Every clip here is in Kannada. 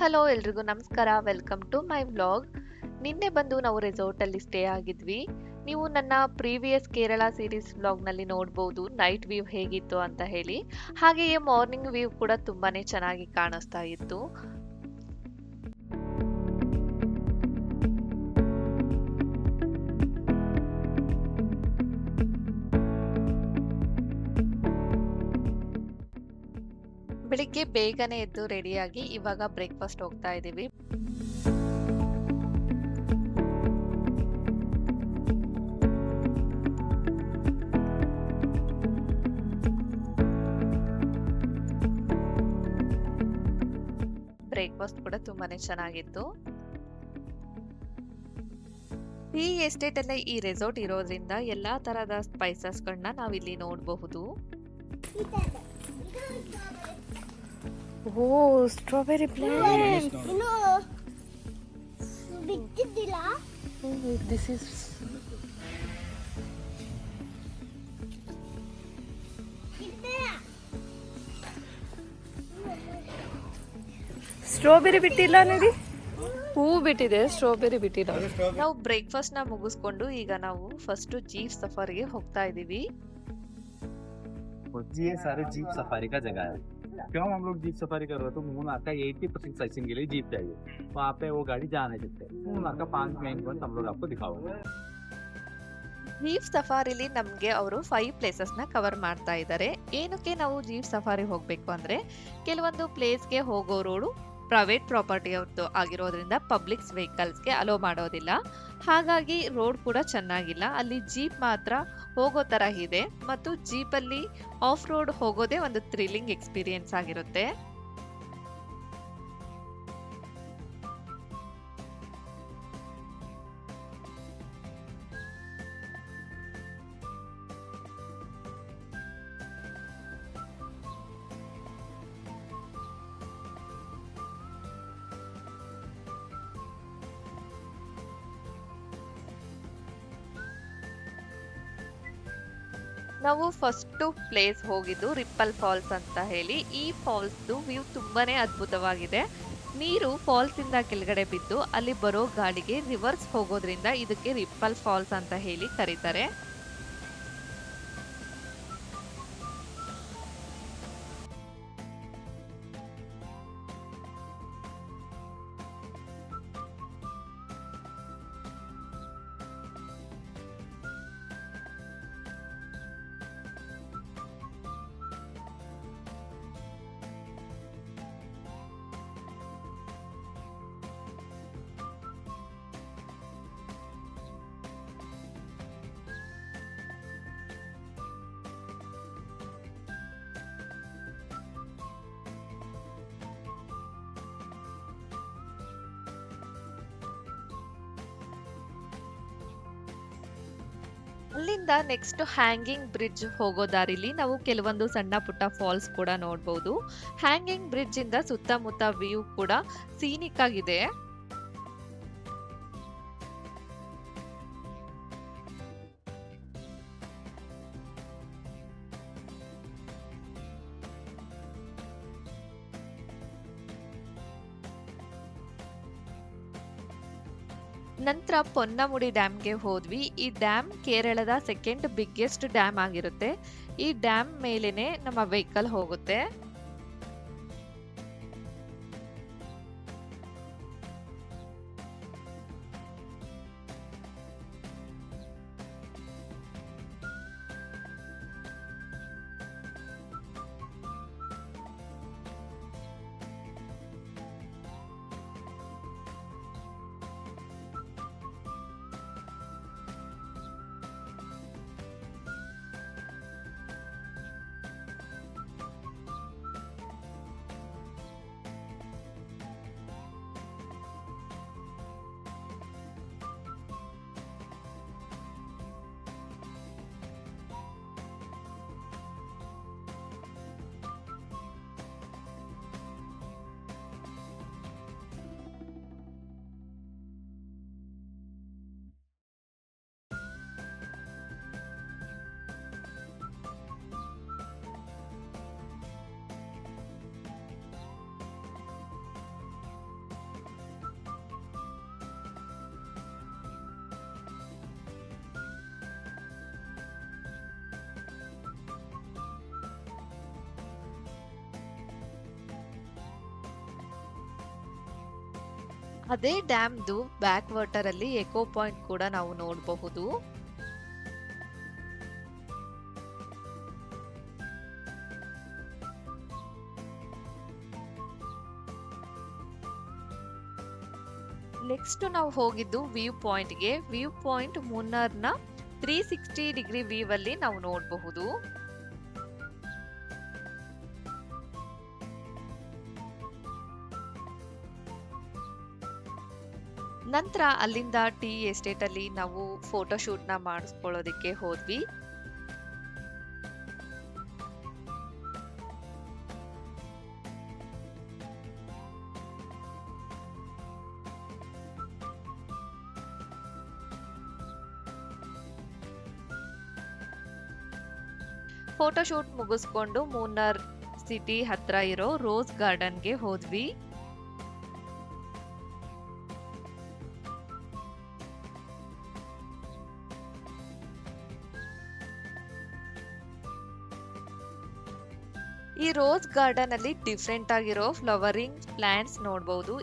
ಹಲೋ ಎಲ್ರಿಗೂ ನಮಸ್ಕಾರ, ವೆಲ್ಕಮ್ ಟು ಮೈ ವ್ಲಾಗ್. ನಿನ್ನೆ ಬಂದು ನಾವು ರೆಸಾರ್ಟಲ್ಲಿ ಸ್ಟೇ ಆಗಿದ್ವಿ. ನೀವು ನನ್ನ ಪ್ರೀವಿಯಸ್ ಕೇರಳ ಸೀರೀಸ್ ವ್ಲಾಗ್ನಲ್ಲಿ ನೋಡ್ಬೋದು ನೈಟ್ ವ್ಯೂ ಹೇಗಿತ್ತು ಅಂತ ಹೇಳಿ. ಹಾಗೆಯೇ ಮಾರ್ನಿಂಗ್ ವ್ಯೂ ಕೂಡ ತುಂಬಾನೇ ಚೆನ್ನಾಗಿ ಕಾಣಿಸ್ತಾ ಇತ್ತು. ಬೆಳಿಗ್ಗೆ ಬೇಗನೆ ಎದ್ದು ರೆಡಿಯಾಗಿ ಇವಾಗ ಬ್ರೇಕ್ಫಾಸ್ಟ್ ಹೋಗ್ತಾ ಇದ್ದೀವಿ. ಬ್ರೇಕ್ಫಾಸ್ಟ್ ಕೂಡ ತುಂಬಾನೇ ಚೆನ್ನಾಗಿತ್ತು. ಈ ಎಸ್ಟೇಟ್ ಅಲ್ಲೇ ಈ ರೆಸಾರ್ಟ್ ಇರೋದ್ರಿಂದ ಎಲ್ಲಾ ತರಹದ ಸ್ಪೈಸಸ್ಗಳನ್ನ ನಾವಿಲ್ಲಿ ನೋಡಬಹುದು. ಓ, strawberry plant. This is strawberry ಬಿಟ್ಟಿಲ್ಲ ನೋಡಿ, ಹೂ ಬಿಟ್ಟಿದೆ, ಸ್ಟ್ರಾಬೆರಿ ಬಿಟ್ಟಿಲ್ಲ. ನಾವು ಬ್ರೇಕ್ಫಾಸ್ಟ್ ನ ಮುಗಿಸ್ಕೊಂಡು ಈಗ ನಾವು ಫಸ್ಟ್ ಜೀಪ್ ಸಫಾರಿಗೆ ಹೋಗ್ತಾ ಇದೀವಿ. ये सारे जीप सफारी का जगह है। क्यों हम लोग जीप सफारी कर रहे हैं? तो मूनार का 80% साइकिलिंग के लिए जीप चाहिए। वहाँ पे वो गाड़ी जा नहीं सकते। मूनार का 5 मेन पॉइंट हम लोग आपको दिखाओगे। ಜೀಪ್ ಸಫಾರಿಲಿ ನಮ್ಗೆ ಅವರು 5 ಪ್ಲೇಸಸ್ ನ ಕವರ್ ಮಾಡ್ತಾ ಇದ್ದಾರೆ. ಏನಕ್ಕೆ ನಾವು ಜೀಪ್ ಸಫಾರಿ ಹೋಗ್ಬೇಕು ಅಂದ್ರೆ, ಕೆಲವೊಂದು ಪ್ಲೇಸ್ಗೆ ಹೋಗೋ ರೋಡು ಪ್ರೈವೇಟ್ ಪ್ರಾಪರ್ಟಿ ಅವ್ರದ್ದು ಆಗಿರೋದ್ರಿಂದ ಪಬ್ಲಿಕ್ ವೆಹಿಕಲ್ಸ್ಗೆ ಅಲೋ ಮಾಡೋದಿಲ್ಲ. ಹಾಗಾಗಿ ರೋಡ್ ಕೂಡ ಚೆನ್ನಾಗಿಲ್ಲ. ಅಲ್ಲಿ ಜೀಪ್ ಮಾತ್ರ ಹೋಗೋ ತರ ಇದೆ ಮತ್ತು ಜೀಪಲ್ಲಿ ಆಫ್ ರೋಡ್ ಹೋಗೋದೇ ಒಂದು ಥ್ರಿಲ್ಲಿಂಗ್ ಎಕ್ಸ್ಪೀರಿಯನ್ಸ್ ಆಗಿರುತ್ತೆ. ನಾವು ಫಸ್ಟ್ ಪ್ಲೇಸ್ ಹೋಗಿದ್ದು ರಿಪ್ಪಲ್ ಫಾಲ್ಸ್ ಅಂತ ಹೇಳಿ. ಈ ಫಾಲ್ಸ್ ವ್ಯೂ ತುಂಬಾನೇ ಅದ್ಭುತವಾಗಿದೆ. ನೀರು ಫಾಲ್ಸ್ ಇಂದ ಕೆಳಗಡೆ ಬಿದ್ದು ಅಲ್ಲಿ ಬರೋ ಗಾಳಿಗೆ ರಿವರ್ಸ್ ಹೋಗೋದ್ರಿಂದ ಇದಕ್ಕೆ ರಿಪ್ಪಲ್ ಫಾಲ್ಸ್ ಅಂತ ಹೇಳಿ ಕರೀತಾರೆ. ಅಲ್ಲಿಂದ ನೆಕ್ಸ್ಟ್ ಹ್ಯಾಂಗಿಂಗ್ ಬ್ರಿಡ್ಜ್ ಹೋಗೋ ದಾರಿಲಿ ನಾವು ಕೆಲವೊಂದು ಸಣ್ಣ ಪುಟ್ಟ ಫಾಲ್ಸ್ ಕೂಡ ನೋಡಬಹುದು. ಹ್ಯಾಂಗಿಂಗ್ ಬ್ರಿಡ್ಜ್ ಇಂದ ಸುತ್ತಮುತ್ತ ವ್ಯೂ ಕೂಡ ಸೀನಿಕ್ ಆಗಿದೆ. ನಂತರ ಪೊನ್ನಮುಡಿ ಡ್ಯಾಮ್ಗೆ ಹೋದ್ವಿ. ಈ ಡ್ಯಾಮ್ ಕೇರಳದ ಸೆಕೆಂಡ್ ಬಿಗ್ಗೆಸ್ಟ್ ಡ್ಯಾಮ್ ಆಗಿರುತ್ತೆ. ಈ ಡ್ಯಾಮ್ ಮೇಲೇನೆ ನಮ್ಮ ವೆಹಿಕಲ್ ಹೋಗುತ್ತೆ. ಅದೇ ಡ್ಯಾಮ್ದು ಬ್ಯಾಕ್ ವಾಟರ್ ಅಲ್ಲಿ ಎಕೋ ಪಾಯಿಂಟ್ ಕೂಡ ನಾವು ನೋಡಬಹುದು. ನೆಕ್ಸ್ಟ್ ನಾವು ಹೋಗಿದ್ದು ವ್ಯೂ ಪಾಯಿಂಟ್ಗೆ. ವ್ಯೂ ಪಾಯಿಂಟ್ ಮುನ್ನರ್ನ 360 ಡಿಗ್ರಿ ವ್ಯೂ ಅಲ್ಲಿ ನಾವು ನೋಡಬಹುದು. ನಂತರ ಅಲ್ಲಿಂದ ಟೀ ಎಸ್ಟೇಟ್ ಅಲ್ಲಿ ನಾವು ಫೋಟೋ ಶೂಟ್ ನ ಮಾಡಿಸ್ಕೊಳ್ಳೋದಿಕ್ಕೆ ಹೋದ್ವಿ. ಫೋಟೋ ಶೂಟ್ ಮುಗಿಸ್ಕೊಂಡು ಮುನ್ನರ್ ಸಿಟಿ ಹತ್ರ ಇರೋ ರೋಸ್ ಗಾರ್ಡನ್ಗೆ ಹೋದ್ವಿ. ಈ ರೋಸ್ ಗಾರ್ಡನ್ ಅಲ್ಲಿ ಡಿಫ್ರೆಂಟ್ ಆಗಿರೋ ಫ್ಲವರಿಂಗ್ ಪ್ಲಾಂಟ್ಸ್ ನೋಡಬಹುದು.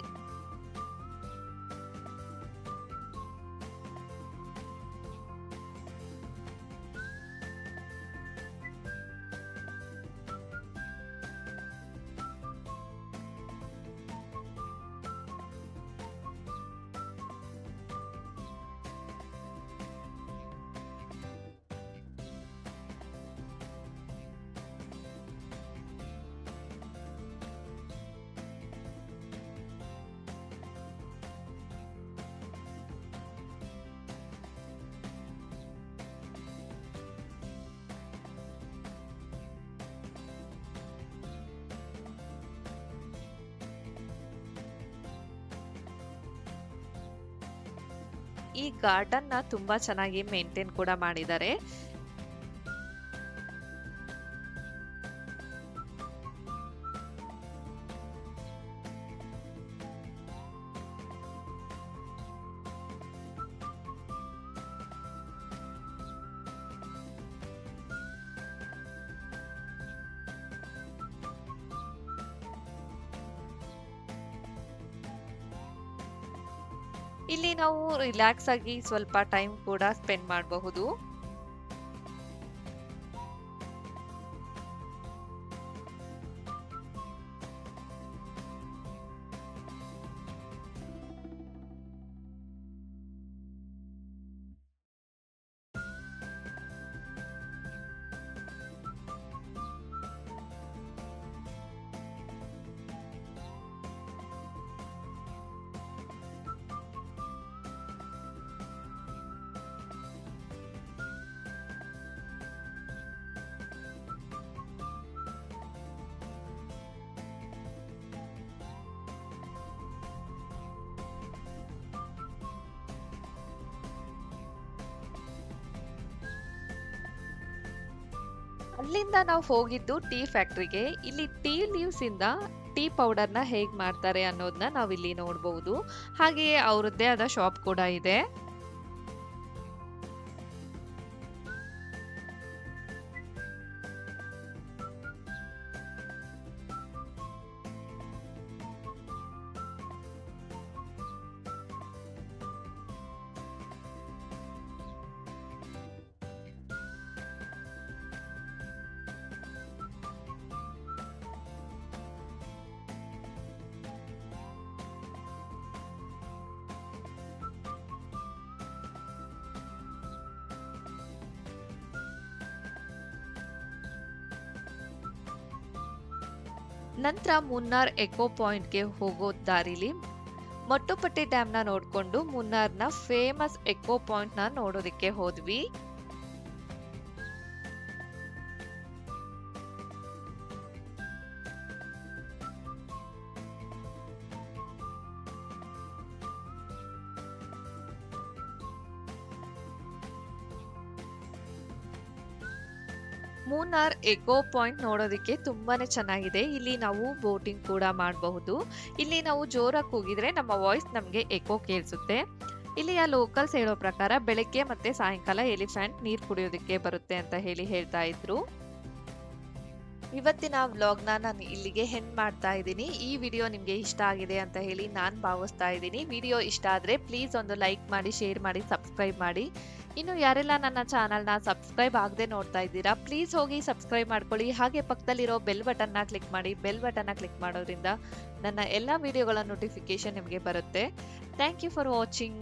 ಈ ಗಾರ್ಡನ್ ನ ತುಂಬಾ ಚೆನ್ನಾಗಿ ಮೇಂಟೈನ್ ಕೂಡ ಮಾಡಿದ್ದಾರೆ. ಇಲ್ಲಿ ನಾವು ರಿಲ್ಯಾಕ್ಸ್ ಆಗಿ ಸ್ವಲ್ಪ ಟೈಮ್ ಕೂಡ ಸ್ಪೆಂಡ್ ಮಾಡಬಹುದು. ಅಲ್ಲಿಂದ ನಾವು ಹೋಗಿದ್ದು ಟೀ ಫ್ಯಾಕ್ಟ್ರಿಗೆ. ಇಲ್ಲಿ ಟೀ ಲೀವ್ಸ್ ಇಂದ ಟೀ ಪೌಡರ್ ನ ಹೇಗ್ ಮಾಡ್ತಾರೆ ಅನ್ನೋದನ್ನ ನಾವ್ ಇಲ್ಲಿ ನೋಡಬಹುದು. ಹಾಗೆಯೇ ಅವರದ್ದೇ ಆದ ಶಾಪ್ ಕೂಡ ಇದೆ. ನಂತರ ಮುನ್ನಾರ್ ಎಕೋ ಪಾಯಿಂಟ್ಗೆ ಹೋಗೋ ದಾರಿಲಿ ಮಟ್ಟುಪಟ್ಟಿ ಡ್ಯಾಮ್ ನ ನೋಡ್ಕೊಂಡು ಮುನ್ನಾರ್ನ ಫೇಮಸ್ ಎಕೋ ಪಾಯಿಂಟ್ ನ ನೋಡೋದಿಕ್ಕೆ ಹೋದ್ವಿ. ಮುನ್ನಾರ್ ಎಕೋ ಪಾಯಿಂಟ್ ನೋಡೋದಕ್ಕೆ ತುಂಬಾನೇ ಚೆನ್ನಾಗಿದೆ. ಇಲ್ಲಿ ನಾವು ಬೋಟಿಂಗ್ ಕೂಡ ಮಾಡಬಹುದು. ಇಲ್ಲಿ ನಾವು ಜೋರಾಗಿ ಕೂಗಿದ್ರೆ ನಮ್ಮ ವಾಯ್ಸ್ ನಮಗೆ ಎಕೋ ಕೇಳಿಸುತ್ತೆ. ಇಲ್ಲಿಯ ಲೋಕಲ್ಸ್ ಹೇಳೋ ಪ್ರಕಾರ ಬೆಳಗ್ಗೆ ಮತ್ತೆ ಸಾಯಂಕಾಲ ಎಲಿಫೆಂಟ್ ನೀರು ಕುಡಿಯೋದಕ್ಕೆ ಬರುತ್ತೆ ಅಂತ ಹೇಳ್ತಾ ಇದ್ರು. ಇವತ್ತಿನ ವ್ಲಾಗ್ನ ನಾನು ಇಲ್ಲಿಗೆ ಹೆಂಡ್ ಮಾಡ್ತಾ ಇದ್ದೀನಿ. ಈ ವಿಡಿಯೋ ನಿಮಗೆ ಇಷ್ಟ ಆಗಿದೆ ಅಂತ ಹೇಳಿ ನಾನು ಭಾವಿಸ್ತಾ ಇದ್ದೀನಿ. ವಿಡಿಯೋ ಇಷ್ಟ ಆದರೆ ಪ್ಲೀಸ್ ಒಂದು ಲೈಕ್ ಮಾಡಿ, ಶೇರ್ ಮಾಡಿ, ಸಬ್ಸ್ಕ್ರೈಬ್ ಮಾಡಿ. ಇನ್ನು ಯಾರೆಲ್ಲ ನನ್ನ ಚಾನಲ್ನ ಸಬ್ಸ್ಕ್ರೈಬ್ ಆಗದೆ ನೋಡ್ತಾ ಇದ್ದೀರಾ, ಪ್ಲೀಸ್ ಹೋಗಿ ಸಬ್ಸ್ಕ್ರೈಬ್ ಮಾಡ್ಕೊಳ್ಳಿ. ಹಾಗೆ ಪಕ್ಕದಲ್ಲಿರೋ ಬೆಲ್ ಬಟನ್ನ ಕ್ಲಿಕ್ ಮಾಡಿ. ಬೆಲ್ ಬಟನ್ನ ಕ್ಲಿಕ್ ಮಾಡೋದ್ರಿಂದ ನನ್ನ ಎಲ್ಲ ವಿಡಿಯೋಗಳ ನೋಟಿಫಿಕೇಶನ್ ನಿಮಗೆ ಬರುತ್ತೆ. Thank you for watching.